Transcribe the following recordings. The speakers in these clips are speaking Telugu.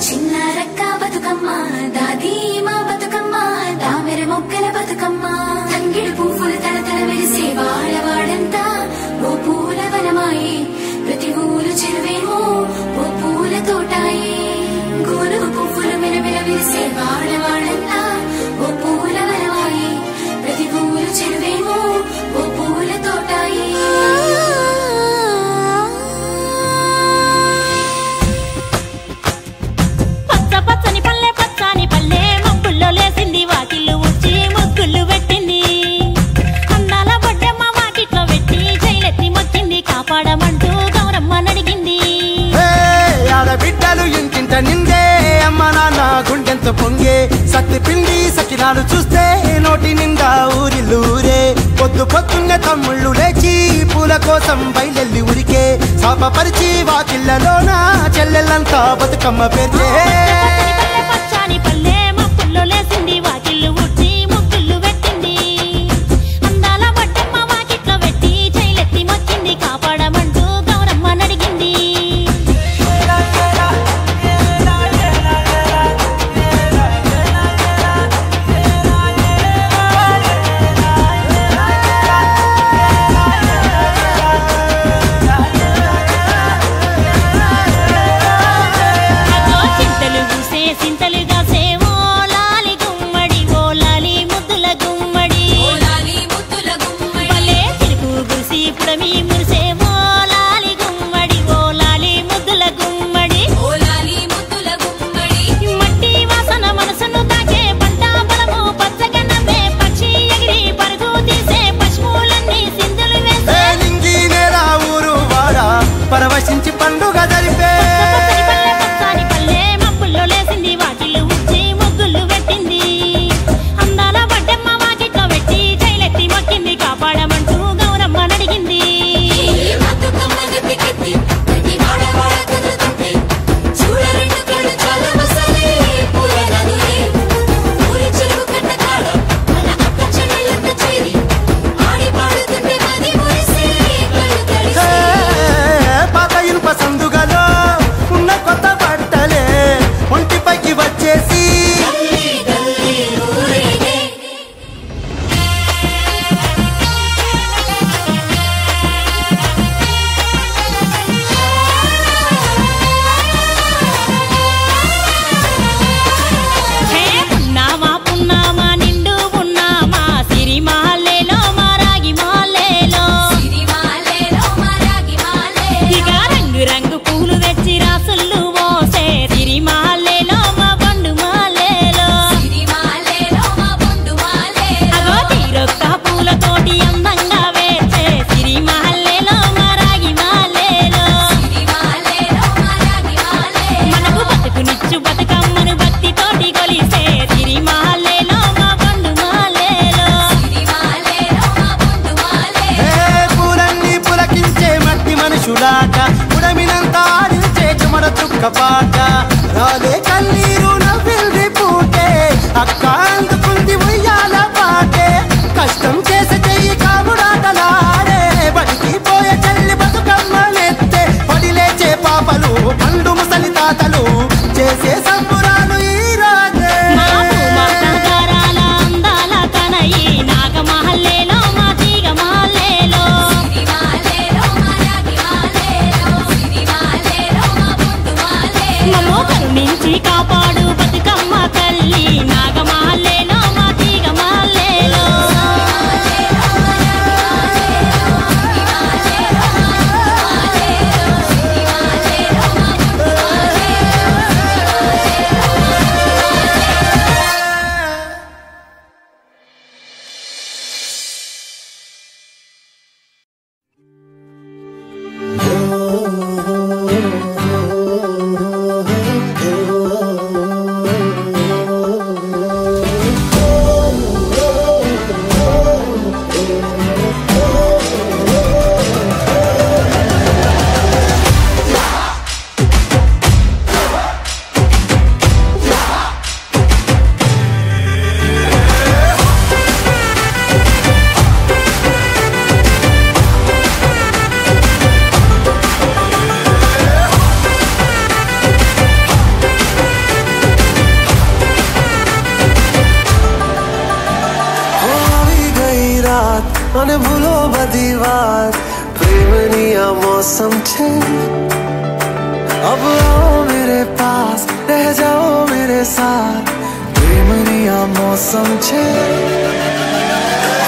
చిన్నారక్క బతుకమ్మ దాది మా బతుకమ్మ దామెర మొక్కల బతుకమ్మ తంగిడి పువ్వులు తలతల మెరిసే వాడవాడంతా ఓ పూల వనమాయే ప్రతి ఊరు చెరువేమో ఓ పూల తోటాయే గోనుగు పువ్వులు మెరమెర విరిసే వాడవాడంతా ఓ పూల వనమాయే ప్రతి ఊరు చెరువేమో ఓ పూల తోటాయే కాపాడమంటూ గౌరమ్మ నడిగింది. ఆడబిడ్డలు ఇంటింట నిందే అమ్మ నాన్న గుండెంత పొంగే సత్తి పిండి సకినాలు చూస్తే నోటి నిండా ఊరిల్లూరే పొద్దు పొద్దున్నే తమ్ముళ్ళు లేచి పూల కోసం బయలెల్లి ఉరికే శాపపరిచి వాకిళ్లలోన చెల్లెళ్ళంతా బతుకమ్మ పేర్చే పచ్చాని పల్లె మప్పుల్లో లేసింది వాకిళ్ళు ఉడ్చి ముగ్గుళ్ళు పెట్టింది అందాల వడ్డమ్మ వాకిట్లో పెట్టి జైలెత్తి మొక్కింది కాపాడమంటూ గౌరమ్మ నడిగింది. చింతలు పూసే సింతలుగా సేవో లాలి గుమ్మడి ఓ లాలి ముద్దుల గుమ్మడి పల్లె చిలుకు గురిసి పుడమి మురిసే ఓ లాలి గుమ్మడి ఓ లాలి ముద్దుల గుమ్మడి మట్టి వాసన మనసును తాకే పంట బలము పచ్చగా నవ్వే పక్షి ఎగిరి పరుగు తీసే పశువులన్నీ సింధులు వేసే నింగి నేల ఊరు వాడ పరవశించి పండుగ జరిపే పచ్చాని పల్లె మప్పుల్లో లేసింది వాకిళ్ళు ఉచ్చి ముగ్గులు పెట్టింది అందాల వడ్డమ్మ వాకిట్లో పెట్టి జైలెత్తి మొక్కింది కాపాడమంటూ గౌరమ్మ నడిగింది. పాత ఇనుప సందుగలో ఉన్న కొత్త బట్టలే ఒంటిపైకి వచ్చేసి హే పున్నామా పున్నామా నిండు పున్నామా సిరిమాలేలో మారాగి మాలేలో ఇక రంగు రంగు పూలు తెచ్చి రాసుళ్ళు మోసే సిరిమాలేలో మా బండు మాలేలో అగో తీరొక్క పూలతోటి అందంగా వేచే సిరిమాలేలో మారాగి మాలేలో మనకు బతుకునిచ్చు బతుకమ్మను భక్తితోటి కొలిసే సిరిమాలేలో మా బండు మాలేలో పూలన్నీ పులకించే మట్టి మనుషులాట ఉడమినంత ఆడించే చెమడ చుక్క పాట రాలే కన్నీరు నవ్వింది పూటే అక్క అందుకుంది ఉయ్యాల పాటే కష్టం చేసే చెయ్యి కాముడాటలాడే బడికి పోయే చెల్లి బతుకమ్మనెత్తే పడి లేచే పాపలు పండు ముసలి తాతలు చేసే సంబురాలు ఈ రాజే మా భూమాతాగారాల అందాల కనయి నాగమహల్లేలో మా తీగ మహల్లేలో మమ్మో కరుణించి కాపాడు బతుకమ్మ తల్లి నాగమహల్లేలో మా తీగ మహల్లేలో मौसम छे अब आओ मेरे पास रह जाओ मेरे साथ प्रेमनिया मौसम छे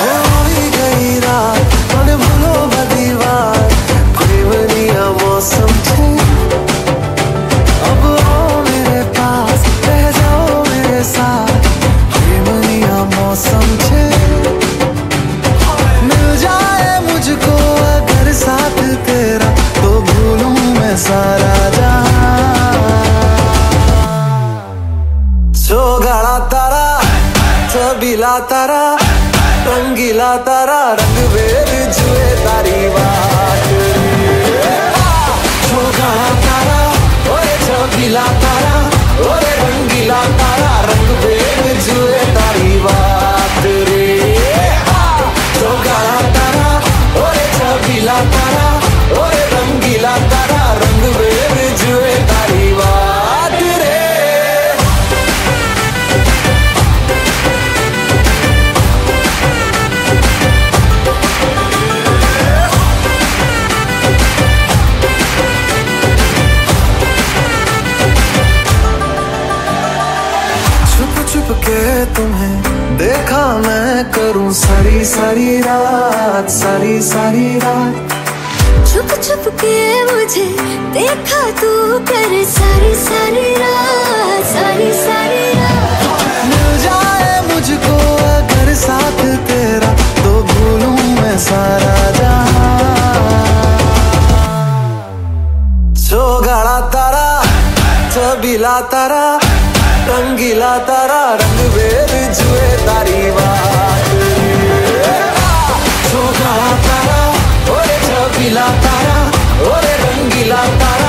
हो गई रात मन भूलो बदी बात प्रेमनिया मौसम छे अब आओ मेरे पास रह जाओ मेरे साथ प्रेमनिया मौसम छे मिल जाए मुझको अगर साथ तेरा तो भूलूं मैं सारा गाड़ा तारा छबीला तारा रंगीला तारा रंग बेर जुए तारी बात गाड़ा तारा ओए छबीला तारा ओए रंगीला तारा रंग बेर जुए तारी बात रे गाड़ा तारा ओए छबीला तारा ओए रंगीला तारा रंग बेर जुए तारी बात रे छुप के तुम्हें देखा मैं करूं सारी सारी रात सारी सारी रात छुप छुप के मुझे देखा तू कर सारी सारी रात सारी सारी रात मिल जाए मुझको अगर साथ तेरा तो भूलूं मैं सारा जहां गाड़ा तारा छबीला तारा रंगीला तारा रंग बेर जुए तारी बात गाड़ा तारा ओरे छबीला तारा ओरे रंगीला तारा